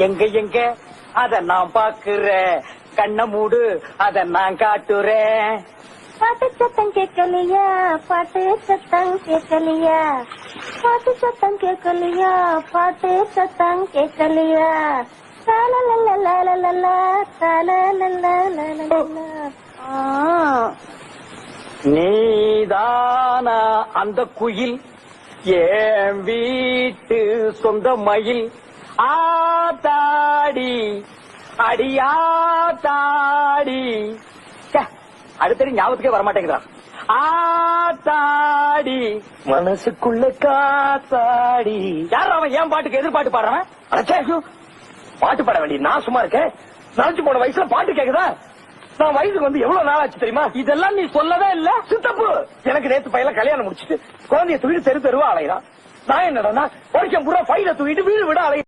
எங்க எங்க அத நான் பாக்குறேன், கண்ண மூடு அத நான் காட்டுறேன். பாட்டு சத்தம் கேட்கலையா, பாட்டு சத்தம் கேட்கலையா, பாட்டு சத்தம் கேட்கலையா, பாட்டு சத்தம் கேட்கலையா. நீதானா அந்த குயில், என் வீட்டு சொந்த மயில். ஆத்தாடி அடியாத்தாடி, அடுத்தது ஞாபகத்துக்கே வரமாட்டேங்குதா. ஆத்தாடி மனசுக்குள்ள காத்தாடி. யார் அவன் ஏன் பாட்டுக்கு எதிர்பாட்டு பாடுறவன்? பாட்டு பாட வேண்டிய நான் சும்மா இருக்கேன். நினைச்சு போன வயசுல பாட்டு கேக்குதா? நான் வயசுக்கு வந்து எவ்வளவு நாள் ஆச்சு தெரியுமா? இதெல்லாம் நீ சொல்லவே இல்ல. சித்தப்பு, எனக்கு நேத்து பையன் கல்யாணம் முடிச்சிட்டு குழந்தைய தூக்கிட்டு தெரு தெருவா அலைகிறான். நான் என்னடா வருஷம் பூரா பையில தூக்கிட்டு வீடு விட அலைகிறேன்.